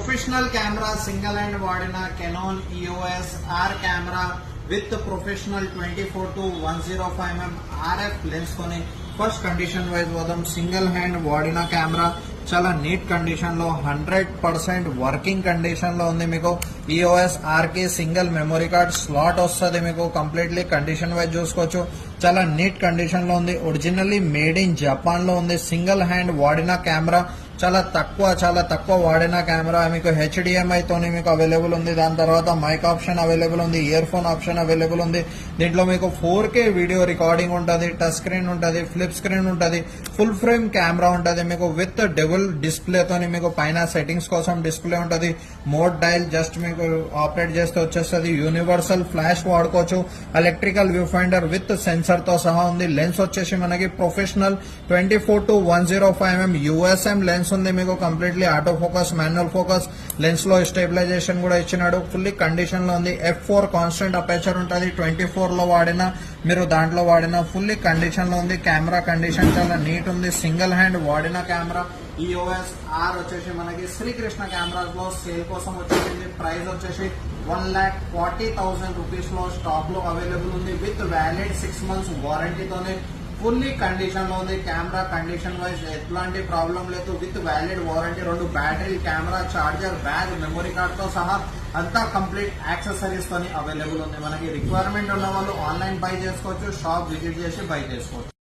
Professional camera single hand వాడిన Canon EOS R camera with professional 24 to 105 mm RF lens తోని first condition wise పోదాం. Single hand వాడిన camera చాలా neat condition లో 100% working condition లో ఉంది. మీకు EOS R కి సింగిల్ మెమరీ కార్డ్ స్లాట్ వస్తుంది. మీకు కంప్లీట్లీ కండిషన్ వైజ్ చూసుకోవచ్చు. చాలా నీట్ కండిషన్ లో ఉంది. ఒరిజినల్లీ మేడ్ ఇన్ జపాన్ లో ఉంది. సింగిల్ హ్యాండ్ వాడిన కెమెరా చాలా తక్కువ వాడిన కెమెరా. మీకు HDMI తోని మీకు అవైలబుల్ ఉంది. దాని తర్వాత మైక్ ఆప్షన్ అవైలబుల్ ఉంది, ఇయర్ ఫోన్ ఆప్షన్ అవైలబుల్ ఉంది. దీంట్లో మీకు 4K వీడియో రికార్డింగ్ ఉంటుంది, టచ్ స్క్రీన్ ఉంటుంది, ఫ్లిప్ స్క్రీన్ ఉంటుంది, ఫుల్ ఫ్రేమ్ కెమెరా ఉంటుంది. మీకు విత్ డబుల్ డిస్ప్లే తోని మీకు పైన సెట్టింగ్స్ కోసం డిస్ప్లే ఉంటుంది. మోడ్ డైల్ జస్ట్ మీకు ఆపరేట్ చేస్తే వచ్చేస్తుంది. యూనివర్సల్ ఫ్లాష్ వాడుకోవచ్చు. Electrical view finder with sensor తో సహా ఉంది. లెన్స్ వచ్చేసి మనకి professional 24 to 105 mm USM lens ఉంది. మీకు completely auto focus, manual focus, lens లో స్టెబిలైజేషన్ కూడా ఇచ్చినాడు. ఫుల్లీ కండిషన్ లో ఉంది. F4 కాన్స్టెంట్ అపేచర్ ఉంటుంది. 24 లో వాడిన మీరు దాంట్లో వాడిన ఫుల్లీ కండిషన్ లో ఉంది. కెమెరా కండిషన్ చాలా నీట్ ఉంది. సింగిల్ హ్యాండ్ వాడిన కెమెరా EOS R వచ్చేసి మనకి శ్రీకృష్ణ కెమెరాస్ లో సేల్ కోసం వచ్చేసింది. ప్రైస్ వచ్చేసి 1,40,000 రూపీస్ లో స్టాక్ లో అవైలబుల్ ఉంది. విత్ వ్యాలిడ్ 6 months వారంటీతోనే ఫుల్లీ కండిషన్ లో ఉంది. కెమెరా కండిషన్ వైజ్ ఎట్లాంటి ప్రాబ్లం లేదు. With valid warranty, 2 battery, camera, charger, bag, memory card తో సహా అంతా కంప్లీట్ యాక్సెసరీస్ తోని అవైలబుల్ ఉంది. మనకి రిక్వైర్మెంట్ ఉన్న వాళ్ళు ఆన్లైన్ బై చేసుకోవచ్చు, షాప్ విజిట్ చేసి బై చేసుకోవచ్చు.